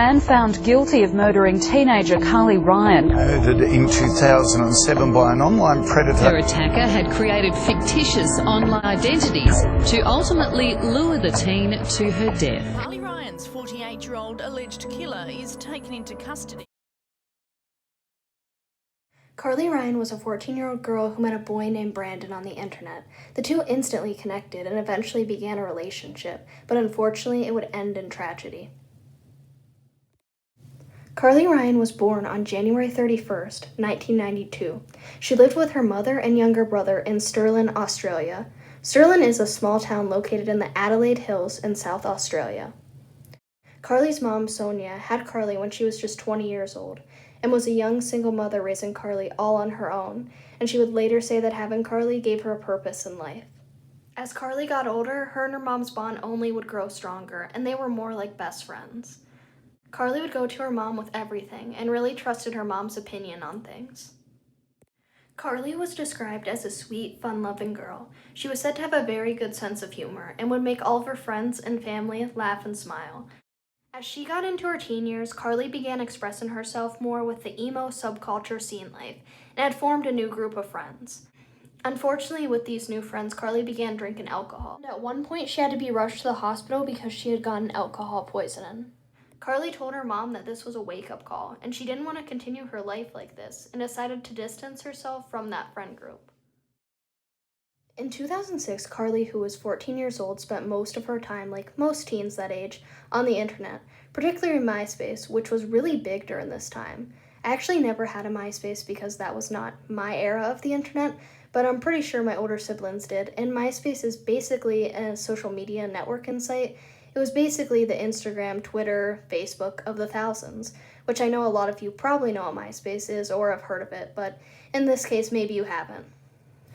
man found guilty of murdering teenager Carly Ryan. Murdered in 2007 by an online predator. Her attacker had created fictitious online identities to ultimately lure the teen to her death. Carly Ryan's 48-year-old alleged killer is taken into custody. Carly Ryan was a 14-year-old girl who met a boy named Brandon on the internet. The two instantly connected and eventually began a relationship, but unfortunately it would end in tragedy. Carly Ryan was born on January 31st, 1992. She lived with her mother and younger brother in Stirling, Australia. Stirling is a small town located in the Adelaide Hills in South Australia. Carly's mom, Sonia, had Carly when she was just 20 years old, and was a young single mother raising Carly all on her own, and she would later say that having Carly gave her a purpose in life. As Carly got older, her and her mom's bond only would grow stronger, and they were more like best friends. Carly would go to her mom with everything, and really trusted her mom's opinion on things. Carly was described as a sweet, fun-loving girl. She was said to have a very good sense of humor, and would make all of her friends and family laugh and smile. As she got into her teen years, Carly began expressing herself more with the emo subculture scene life, and had formed a new group of friends. Unfortunately, with these new friends, Carly began drinking alcohol. And at one point, she had to be rushed to the hospital because she had gotten alcohol poisoning. Carly told her mom that this was a wake-up call, and she didn't want to continue her life like this, and decided to distance herself from that friend group. In 2006, Carly, who was 14 years old, spent most of her time, like most teens that age, on the internet, particularly Myspace, which was really big during this time. I actually never had a Myspace because that was not my era of the internet, but I'm pretty sure my older siblings did, and Myspace is basically a social media networking site. It was basically the Instagram, Twitter, Facebook of the thousands, which I know a lot of you probably know what Myspace is or have heard of it, but in this case, maybe you haven't.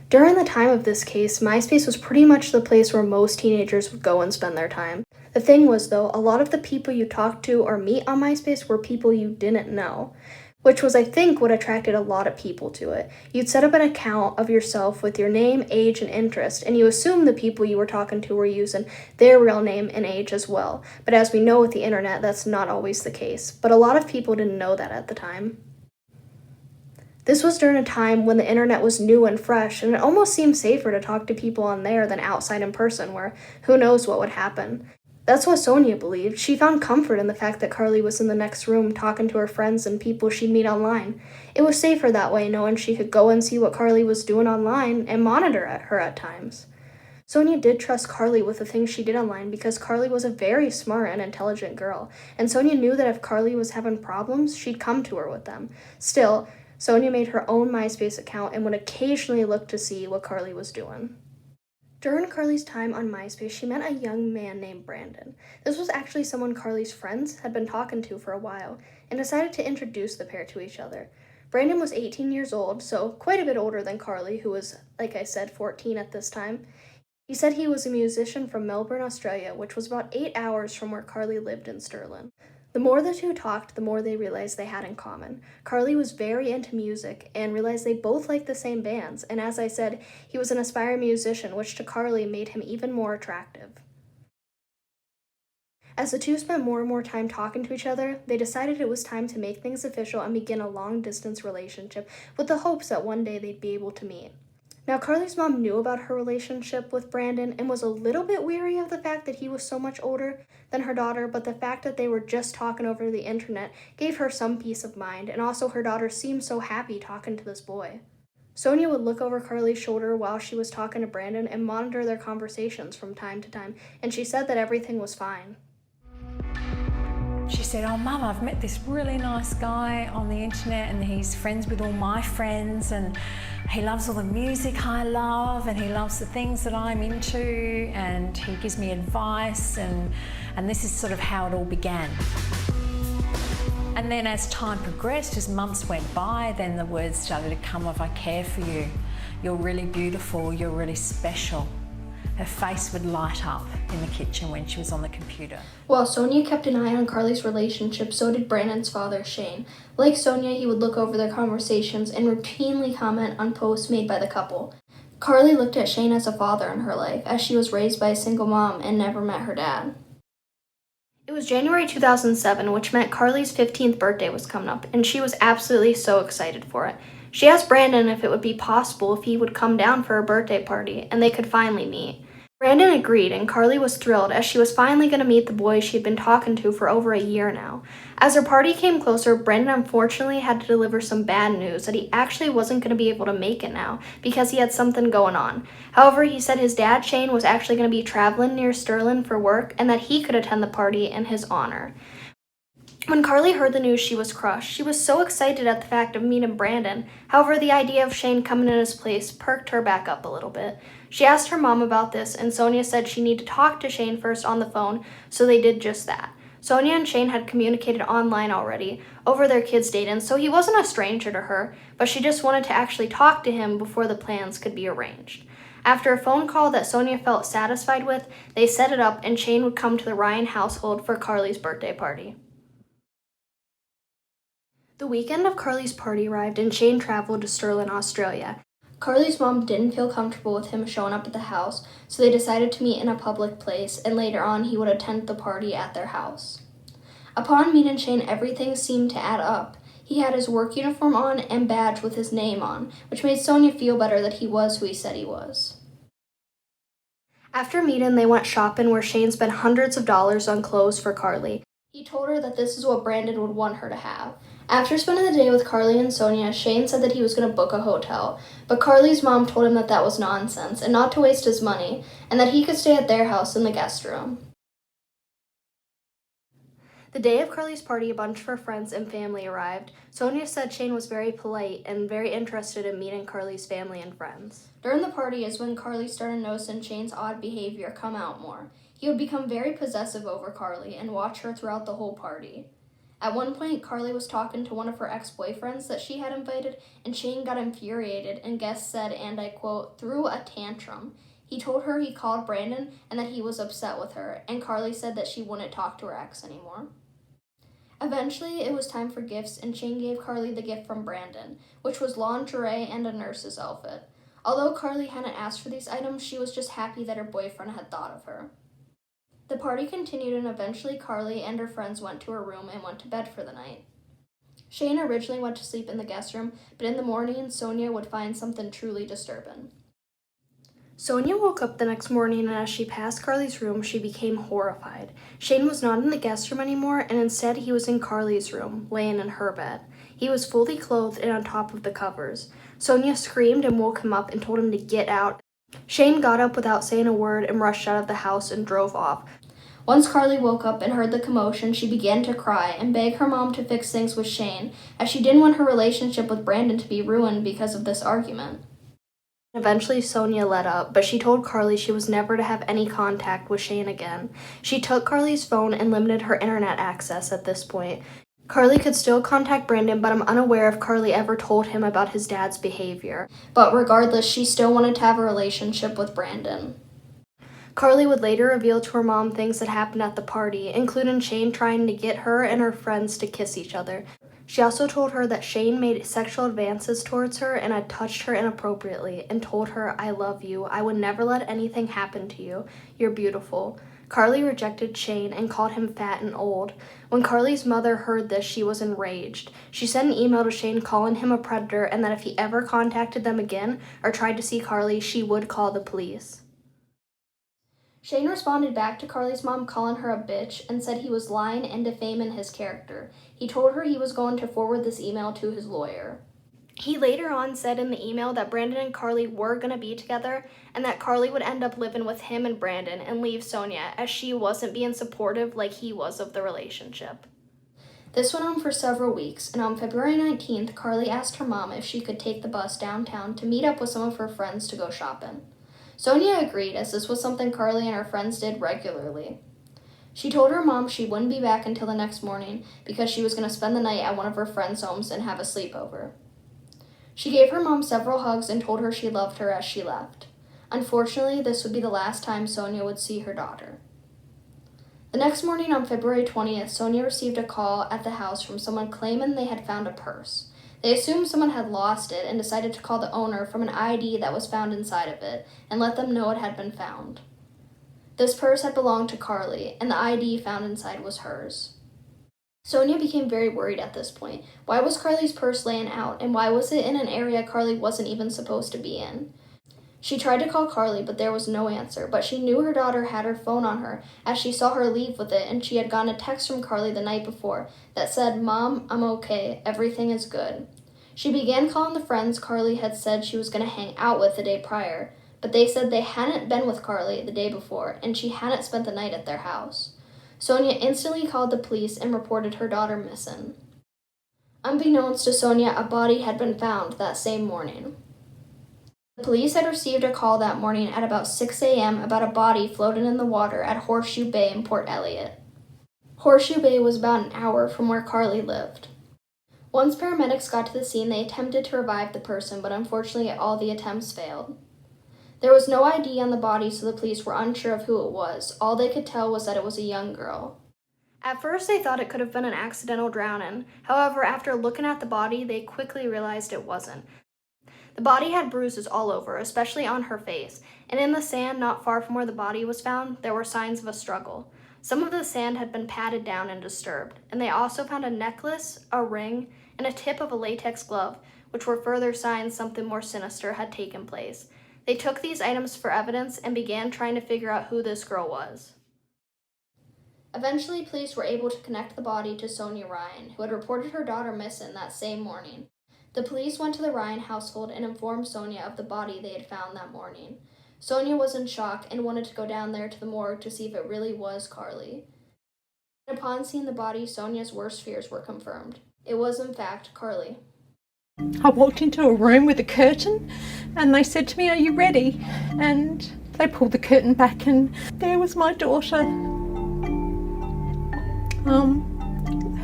During the time of this case, Myspace was pretty much the place where most teenagers would go and spend their time. The thing was, though, a lot of the people you talked to or meet on Myspace were people you didn't know, which was, I think, what attracted a lot of people to it. You'd set up an account of yourself with your name, age, and interest, and you assumed the people you were talking to were using their real name and age as well. But as we know with the internet, that's not always the case. But a lot of people didn't know that at the time. This was during a time when the internet was new and fresh, and it almost seemed safer to talk to people on there than outside in person, where who knows what would happen. That's what Sonia believed. She found comfort in the fact that Carly was in the next room talking to her friends and people she'd meet online. It was safer that way, knowing she could go and see what Carly was doing online and monitor her at times. Sonia did trust Carly with the things she did online because Carly was a very smart and intelligent girl, and Sonia knew that if Carly was having problems, she'd come to her with them. Still, Sonia made her own Myspace account and would occasionally look to see what Carly was doing. During Carly's time on Myspace, she met a young man named Brandon. This was actually someone Carly's friends had been talking to for a while, and decided to introduce the pair to each other. Brandon was 18 years old, so quite a bit older than Carly, who was, like I said, 14 at this time. He said he was a musician from Melbourne, Australia, which was about 8 hours from where Carly lived in Stirling. The more the two talked, the more they realized they had in common. Carly was very into music and realized they both liked the same bands, and as I said, he was an aspiring musician, which to Carly made him even more attractive. As the two spent more and more time talking to each other, they decided it was time to make things official and begin a long-distance relationship with the hopes that one day they'd be able to meet. Now, Carly's mom knew about her relationship with Brandon and was a little bit weary of the fact that he was so much older than her daughter, but the fact that they were just talking over the internet gave her some peace of mind, and also her daughter seemed so happy talking to this boy. Sonia would look over Carly's shoulder while she was talking to Brandon and monitor their conversations from time to time, and she said that everything was fine. She said, "Oh, Mum, I've met this really nice guy on the internet and he's friends with all my friends and he loves all the music I love and he loves the things that I'm into and he gives me advice and this is sort of how it all began." And then as time progressed, as months went by, then the words started to come of, "I care for you, you're really beautiful, you're really special." Her face would light up in the kitchen when she was on the computer. While Sonia kept an eye on Carly's relationship, so did Brandon's father, Shane. Like Sonia, he would look over their conversations and routinely comment on posts made by the couple. Carly looked at Shane as a father in her life, as she was raised by a single mom and never met her dad. It was January 2007, which meant Carly's 15th birthday was coming up, and she was absolutely so excited for it. She asked Brandon if it would be possible if he would come down for her birthday party, and they could finally meet. Brandon agreed, and Carly was thrilled as she was finally going to meet the boy she had been talking to for over a year now. As her party came closer, Brandon unfortunately had to deliver some bad news that he actually wasn't going to be able to make it now because he had something going on. However, he said his dad, Shane, was actually going to be traveling near Sterling for work and that he could attend the party in his honor. When Carly heard the news, she was crushed. She was so excited at the fact of meeting Brandon. However, the idea of Shane coming in his place perked her back up a little bit. She asked her mom about this, and Sonia said she needed to talk to Shane first on the phone, so they did just that. Sonia and Shane had communicated online already over their kids' dating, so he wasn't a stranger to her, but she just wanted to actually talk to him before the plans could be arranged. After a phone call that Sonia felt satisfied with, they set it up and Shane would come to the Ryan household for Carly's birthday party. The weekend of Carly's party arrived and Shane traveled to Sterling, Australia. Carly's mom didn't feel comfortable with him showing up at the house, so they decided to meet in a public place, and later on he would attend the party at their house. Upon meeting Shane, everything seemed to add up. He had his work uniform on and badge with his name on, which made Sonia feel better that he was who he said he was. After meeting, they went shopping where Shane spent hundreds of dollars on clothes for Carly. He told her that this is what Brandon would want her to have. After spending the day with Carly and Sonia, Shane said that he was going to book a hotel, but Carly's mom told him that that was nonsense and not to waste his money, and that he could stay at their house in the guest room. The day of Carly's party, a bunch of her friends and family arrived. Sonia said Shane was very polite and very interested in meeting Carly's family and friends. During the party is when Carly started noticing Shane's odd behavior come out more. He would become very possessive over Carly and watch her throughout the whole party. At one point, Carly was talking to one of her ex-boyfriends that she had invited, and Shane got infuriated and guests said, and I quote, threw a tantrum. He told her he called Brandon and that he was upset with her, and Carly said that she wouldn't talk to her ex anymore. Eventually, it was time for gifts, and Shane gave Carly the gift from Brandon, which was lingerie and a nurse's outfit. Although Carly hadn't asked for these items, she was just happy that her boyfriend had thought of her. The party continued, and eventually Carly and her friends went to her room and went to bed for the night. Shane originally went to sleep in the guest room, but in the morning, Sonia would find something truly disturbing. Sonia woke up the next morning, and as she passed Carly's room, she became horrified. Shane was not in the guest room anymore, and instead he was in Carly's room, laying in her bed. He was fully clothed and on top of the covers. Sonia screamed and woke him up and told him to get out. Shane got up without saying a word and rushed out of the house and drove off. Once Carly woke up and heard the commotion, she began to cry and beg her mom to fix things with Shane, as she didn't want her relationship with Brandon to be ruined because of this argument. Eventually, Sonia let up, but she told Carly she was never to have any contact with Shane again. She took Carly's phone and limited her internet access at this point. Carly could still contact Brandon, but I'm unaware if Carly ever told him about his dad's behavior. But regardless, she still wanted to have a relationship with Brandon. Carly would later reveal to her mom things that happened at the party, including Shane trying to get her and her friends to kiss each other. She also told her that Shane made sexual advances towards her and had touched her inappropriately and told her, I love you. I would never let anything happen to you. You're beautiful. Carly rejected Shane and called him fat and old. When Carly's mother heard this, she was enraged. She sent an email to Shane calling him a predator and that if he ever contacted them again or tried to see Carly, she would call the police. Shane responded back to Carly's mom calling her a bitch and said he was lying and defaming his character. He told her he was going to forward this email to his lawyer. He later on said in the email that Brandon and Carly were going to be together and that Carly would end up living with him and Brandon and leave Sonia as she wasn't being supportive like he was of the relationship. This went on for several weeks, and on February 19th, Carly asked her mom if she could take the bus downtown to meet up with some of her friends to go shopping. Sonia agreed, as this was something Carly and her friends did regularly. She told her mom she wouldn't be back until the next morning because she was going to spend the night at one of her friends' homes and have a sleepover. She gave her mom several hugs and told her she loved her as she left. Unfortunately, this would be the last time Sonia would see her daughter. The next morning on February 20th, Sonia received a call at the house from someone claiming they had found a purse. They assumed someone had lost it and decided to call the owner from an ID that was found inside of it and let them know it had been found. This purse had belonged to Carly, and the ID found inside was hers. Sonia became very worried at this point. Why was Carly's purse laying out, and why was it in an area Carly wasn't even supposed to be in? She tried to call Carly, but there was no answer, but she knew her daughter had her phone on her as she saw her leave with it, and she had gotten a text from Carly the night before that said, "Mom, I'm okay. Everything is good." She began calling the friends Carly had said she was going to hang out with the day prior, but they said they hadn't been with Carly the day before, and she hadn't spent the night at their house. Sonia instantly called the police and reported her daughter missing. Unbeknownst to Sonia, a body had been found that same morning. The police had received a call that morning at about 6 a.m. about a body floating in the water at Horseshoe Bay in Port Elliot. Horseshoe Bay was about an hour from where Carly lived. Once paramedics got to the scene, they attempted to revive the person, but unfortunately all the attempts failed. There was no ID on the body, so the police were unsure of who it was. All they could tell was that it was a young girl. At first, they thought it could have been an accidental drowning. However, after looking at the body, they quickly realized it wasn't. The body had bruises all over, especially on her face, and in the sand not far from where the body was found, there were signs of a struggle. Some of the sand had been patted down and disturbed, and they also found a necklace, a ring, and a tip of a latex glove, which were further signs something more sinister had taken place. They took these items for evidence and began trying to figure out who this girl was. Eventually, police were able to connect the body to Sonia Ryan, who had reported her daughter missing that same morning. The police went to the Ryan household and informed Sonia of the body they had found that morning. Sonia was in shock and wanted to go down there to the morgue to see if it really was Carly. Upon seeing the body, Sonia's worst fears were confirmed. It was, in fact, Carly. I walked into a room with a curtain and they said to me, "Are you ready?" And they pulled the curtain back and there was my daughter.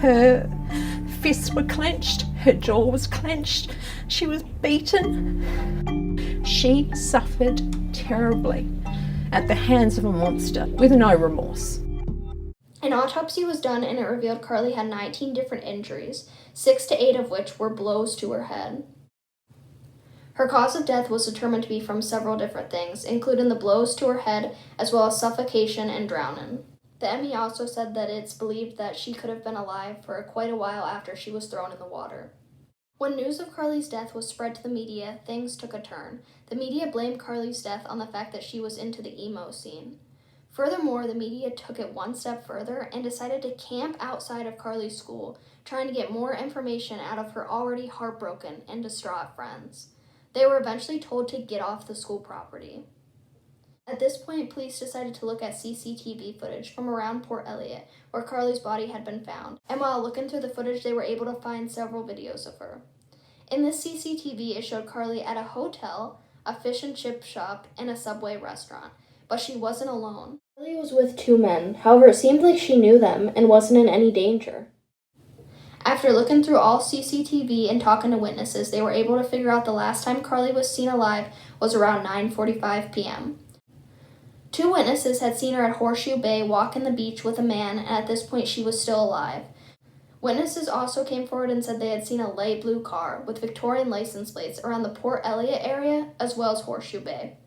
Her fists were clenched, her jaw was clenched, she was beaten. She suffered terribly at the hands of a monster with no remorse. An autopsy was done and it revealed Carly had 19 different injuries, 6 to 8 of which were blows to her head. Her cause of death was determined to be from several different things, including the blows to her head as well as suffocation and drowning. The ME also said that it's believed that she could have been alive for quite a while after she was thrown in the water. When news of Carly's death was spread to the media, things took a turn. The media blamed Carly's death on the fact that she was into the emo scene. Furthermore, the media took it one step further and decided to camp outside of Carly's school, trying to get more information out of her already heartbroken and distraught friends. They were eventually told to get off the school property. At this point, police decided to look at CCTV footage from around Port Elliot, where Carly's body had been found, and while looking through the footage, they were able to find several videos of her. In this CCTV, it showed Carly at a hotel, a fish and chip shop, and a Subway restaurant, but she wasn't alone. Carly was with 2 men, however it seemed like she knew them and wasn't in any danger. After looking through all CCTV and talking to witnesses, they were able to figure out the last time Carly was seen alive was around 9:45 p.m. 2 witnesses had seen her at Horseshoe Bay walking the beach with a man, and at this point she was still alive. Witnesses also came forward and said they had seen a light blue car with Victorian license plates around the Port Elliot area as well as Horseshoe Bay.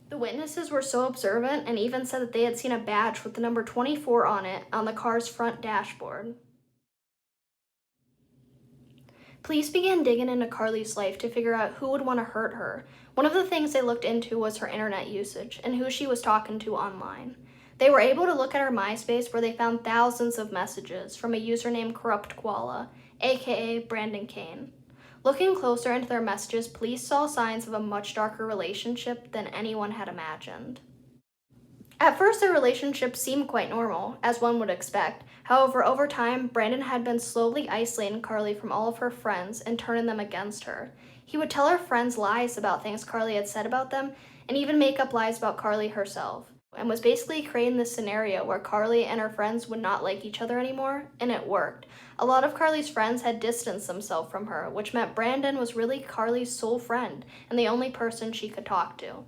The witnesses were so observant and even said that they had seen a badge with the number 24 on it on the car's front dashboard. Police began digging into Carly's life to figure out who would want to hurt her. One of the things they looked into was her internet usage and who she was talking to online. They were able to look at her Myspace where they found thousands of messages from a user named Corrupt Koala, aka Brandon Kane. Looking closer into their messages, police saw signs of a much darker relationship than anyone had imagined. At first, their relationship seemed quite normal, as one would expect. However, over time, Brandon had been slowly isolating Carly from all of her friends and turning them against her. He would tell her friends lies about things Carly had said about them, and even make up lies about Carly herself, and was basically creating this scenario where Carly and her friends would not like each other anymore, and it worked. A lot of Carly's friends had distanced themselves from her, which meant Brandon was really Carly's sole friend, and the only person she could talk to.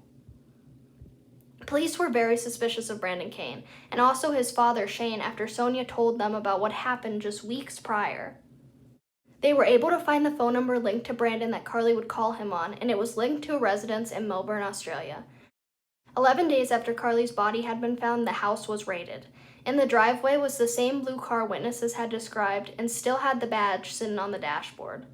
Police were very suspicious of Brandon Kane, and also his father, Shane, after Sonia told them about what happened just weeks prior. They were able to find the phone number linked to Brandon that Carly would call him on, and it was linked to a residence in Melbourne, Australia. 11 days after Carly's body had been found, the house was raided. In the driveway was the same blue car witnesses had described and still had the badge sitting on the dashboard.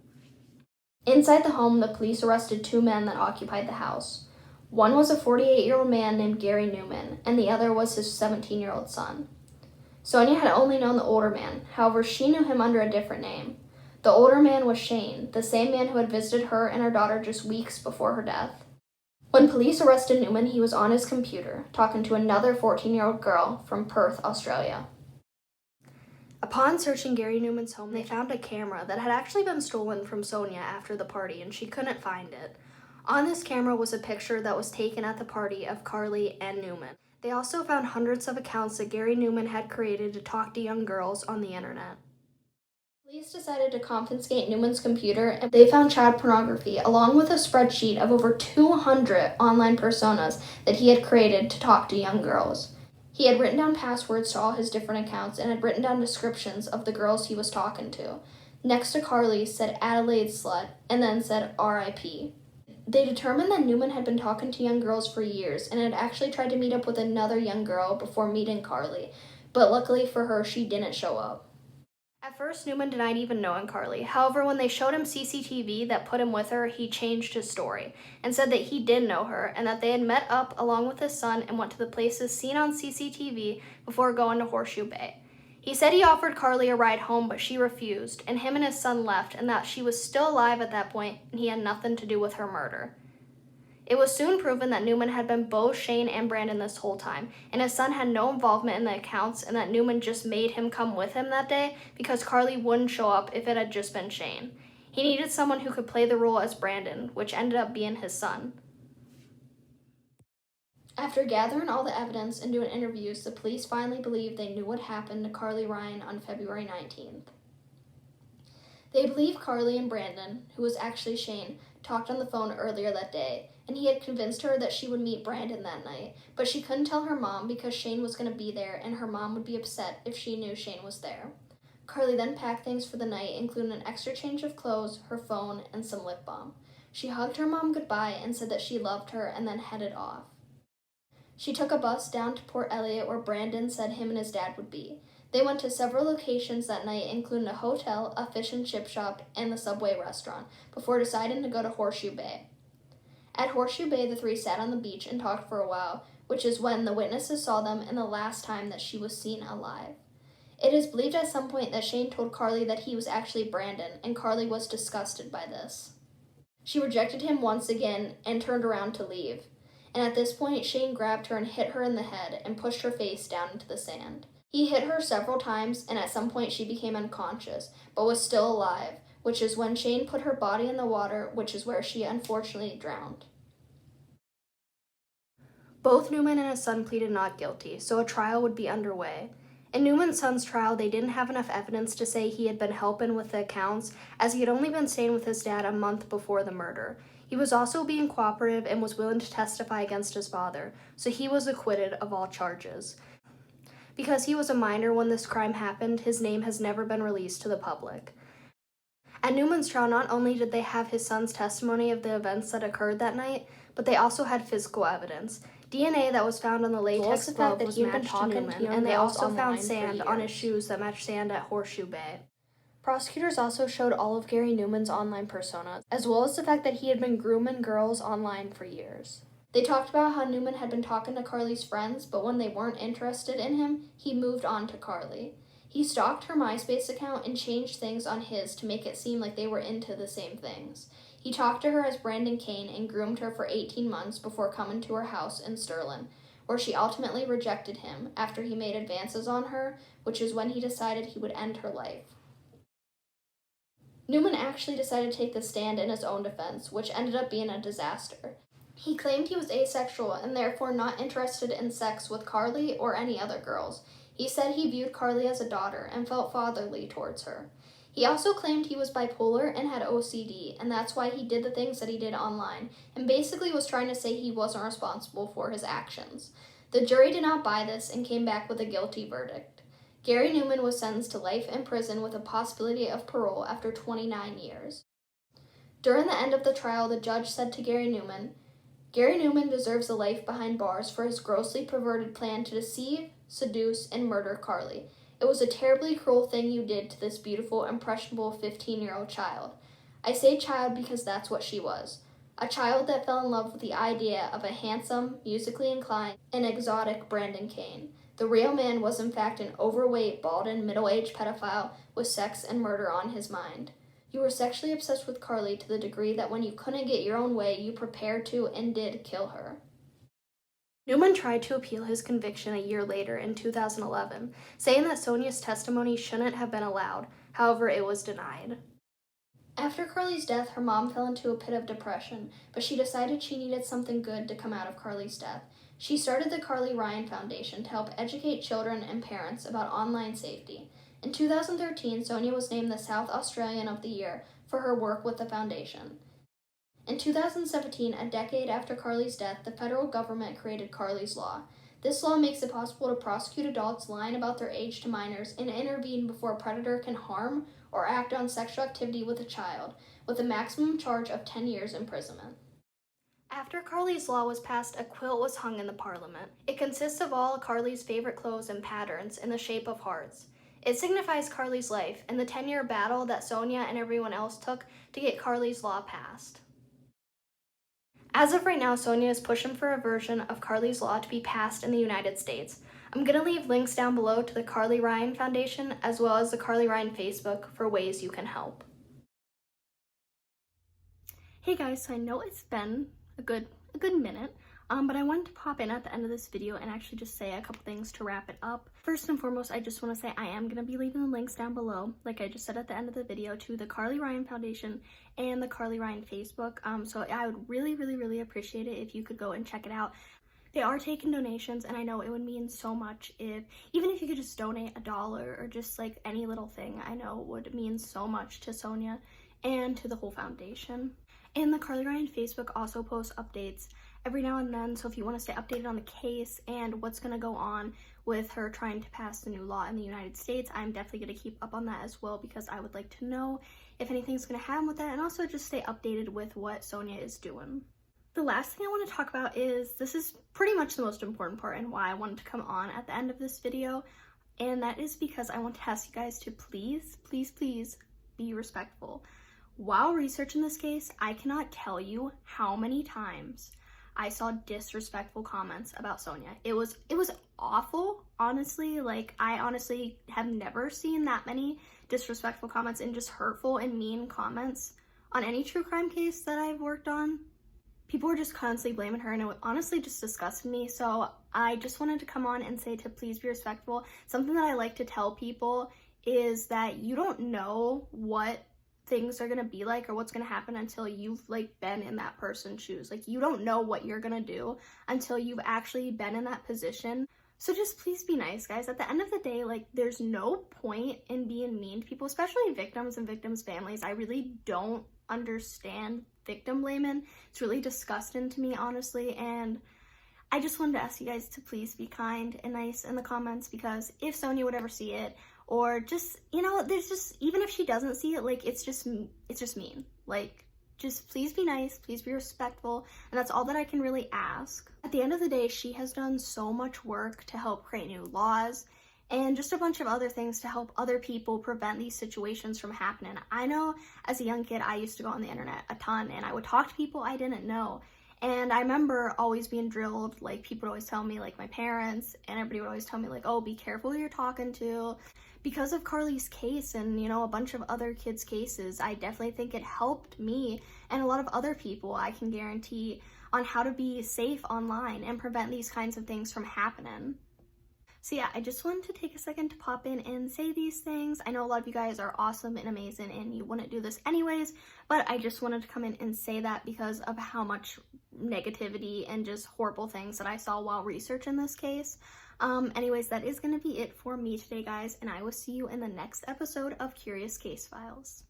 Inside the home, the police arrested 2 men that occupied the house. One was a 48-year-old man named Gary Newman, and the other was his 17-year-old son. Sonia had only known the older man, however, she knew him under a different name. The older man was Shane, the same man who had visited her and her daughter just weeks before her death. When police arrested Newman, he was on his computer, talking to another 14-year-old girl from Perth, Australia. Upon searching Gary Newman's home, they found a camera that had actually been stolen from Sonia after the party, and she couldn't find it. On this camera was a picture that was taken at the party of Carly and Newman. They also found hundreds of accounts that Gary Newman had created to talk to young girls on the internet. Police decided to confiscate Newman's computer, and they found child pornography along with a spreadsheet of over 200 online personas that he had created to talk to young girls. He had written down passwords to all his different accounts and had written down descriptions of the girls he was talking to. Next to Carly said Adelaide slut, and then said RIP. They determined that Newman had been talking to young girls for years and had actually tried to meet up with another young girl before meeting Carly, but luckily for her, she didn't show up. At first, Newman denied even knowing Carly. However, when they showed him CCTV that put him with her, he changed his story and said that he did know her and that they had met up along with his son and went to the places seen on CCTV before going to Horseshoe Bay. He said he offered Carly a ride home, but she refused, and him and his son left, and that she was still alive at that point and he had nothing to do with her murder. It was soon proven that Newman had been both Shane and Brandon this whole time, and his son had no involvement in the accounts, and that Newman just made him come with him that day because Carly wouldn't show up if it had just been Shane. He needed someone who could play the role as Brandon, which ended up being his son. After gathering all the evidence and doing interviews, the police finally believed they knew what happened to Carly Ryan on February 19th. They believe Carly and Brandon, who was actually Shane, talked on the phone earlier that day, and he had convinced her that she would meet Brandon that night, but she couldn't tell her mom because Shane was going to be there and her mom would be upset if she knew Shane was there. Carly then packed things for the night, including an extra change of clothes, her phone, and some lip balm. She hugged her mom goodbye and said that she loved her and then headed off. She took a bus down to Port Elliot where Brandon said him and his dad would be. They went to several locations that night, including a hotel, a fish and chip shop, and the Subway restaurant, before deciding to go to Horseshoe Bay. At Horseshoe Bay, the three sat on the beach and talked for a while, which is when the witnesses saw them and the last time that she was seen alive. It is believed at some point that Shane told Carly that he was actually Brandon, and Carly was disgusted by this. She rejected him once again and turned around to leave. And at this point, Shane grabbed her and hit her in the head and pushed her face down into the sand. He hit her several times, and at some point she became unconscious, but was still alive, which is when Shane put her body in the water, which is where she unfortunately drowned. Both Newman and his son pleaded not guilty, so a trial would be underway. In Newman's son's trial, they didn't have enough evidence to say he had been helping with the accounts, as he had only been staying with his dad a month before the murder. He was also being cooperative and was willing to testify against his father, so he was acquitted of all charges. Because he was a minor when this crime happened, his name has never been released to the public. At Newman's trial, not only did they have his son's testimony of the events that occurred that night, but they also had physical evidence. DNA that was found on the latex glove that he had been talking to, and they also found sand on his shoes that matched sand at Horseshoe Bay. Prosecutors also showed all of Gary Newman's online personas, as well as the fact that he had been grooming girls online for years. They talked about how Newman had been talking to Carly's friends, but when they weren't interested in him, he moved on to Carly. He stalked her Myspace account and changed things on his to make it seem like they were into the same things. He talked to her as Brandon Kane and groomed her for 18 months before coming to her house in Sterling, where she ultimately rejected him after he made advances on her, which is when he decided he would end her life. Newman actually decided to take the stand in his own defense, which ended up being a disaster. He claimed he was asexual and therefore not interested in sex with Carly or any other girls. He said he viewed Carly as a daughter and felt fatherly towards her. He also claimed he was bipolar and had OCD, and that's why he did the things that he did online, and basically was trying to say he wasn't responsible for his actions. The jury did not buy this and came back with a guilty verdict. Gary Newman was sentenced to life in prison with a possibility of parole after 29 years. During the end of the trial, the judge said to Gary Newman, Gary Newman deserves a life behind bars for his grossly perverted plan to deceive, seduce, and murder Carly. It was a terribly cruel thing you did to this beautiful, impressionable 15-year-old child. I say child because that's what she was. A child that fell in love with the idea of a handsome, musically inclined, and exotic Brandon Kane. The real man was in fact an overweight, bald, and middle-aged pedophile with sex and murder on his mind. You were sexually obsessed with Carly to the degree that when you couldn't get your own way, you prepared to and did kill her. Newman tried to appeal his conviction a year later in 2011, saying that Sonia's testimony shouldn't have been allowed. However, it was denied. After Carly's death, her mom fell into a pit of depression, but she decided she needed something good to come out of Carly's death. She started the Carly Ryan Foundation to help educate children and parents about online safety. In 2013, Sonia was named the South Australian of the Year for her work with the foundation. In 2017, a decade after Carly's death, the federal government created Carlys Law. This law makes it possible to prosecute adults lying about their age to minors and intervene before a predator can harm or act on sexual activity with a child, with a maximum charge of 10 years imprisonment. After Carlys Law was passed, a quilt was hung in the Parliament. It consists of all Carly's favorite clothes and patterns in the shape of hearts. It signifies Carly's life and the 10-year battle that Sonia and everyone else took to get Carlys Law passed. As of right now, Sonia is pushing for a version of Carlys Law to be passed in the United States. I'm going to leave links down below to the Carly Ryan Foundation as well as the Carly Ryan Facebook for ways you can help. Hey guys, so I know it's been a good minute, but I wanted to pop in at the end of this video and actually just say a couple things to wrap it up. First and foremost, I just want to say I am going to be leaving the links down below, like I just said at the end of the video, to the Carly Ryan Foundation and the Carly Ryan Facebook. So I would really appreciate it if you could go and check it out. They are taking donations, and I know it would mean so much even if you could just donate $1 or just like any little thing, I know would mean so much to Sonia and to the whole foundation. And the Carly Ryan Facebook also posts updates every now and then, so if you want to stay updated on the case and what's going to go on with her trying to pass the new law in the United States, I'm definitely going to keep up on that as well because I would like to know if anything's going to happen with that and also just stay updated with what Sonia is doing. The last thing I want to talk about is, this is pretty much the most important part and why I wanted to come on at the end of this video, and that is because I want to ask you guys to please be respectful. While researching this case, I cannot tell you how many times I saw disrespectful comments about Sonia. It was awful, honestly. Like, I honestly have never seen that many disrespectful comments and just hurtful and mean comments on any true crime case that I've worked on. People were just constantly blaming her, and it honestly just disgusted me. So I just wanted to come on and say to please be respectful. Something that I like to tell people is that you don't know what things are gonna be like or what's gonna happen until you've like been in that person's shoes. Like, you don't know what you're gonna do until you've actually been in that position. So just please be nice, guys. At the end of the day, like, there's no point in being mean to people, especially victims and victims' families. I really don't understand victim blaming. It's really disgusting to me, honestly, and I just wanted to ask you guys to please be kind and nice in the comments, because if Sonia would ever see it, or just, you know, there's just, even if she doesn't see it, like, it's just mean. Like, just please be nice, please be respectful, and that's all that I can really ask. At the end of the day, she has done so much work to help create new laws and just a bunch of other things to help other people prevent these situations from happening. I know as a young kid, I used to go on the internet a ton, and I would talk to people I didn't know. And I remember always being drilled, like, people would always tell me, like, my parents and everybody would always tell me, like, oh, be careful who you're talking to. Because of Carly's case and, you know, a bunch of other kids' cases, I definitely think it helped me and a lot of other people, I can guarantee, on how to be safe online and prevent these kinds of things from happening. So yeah, I just wanted to take a second to pop in and say these things. I know a lot of you guys are awesome and amazing and you wouldn't do this anyways, but I just wanted to come in and say that because of how much negativity and just horrible things that I saw while researching this case. Anyways, that is going to be it for me today, guys, and I will see you in the next episode of Curious Case Files.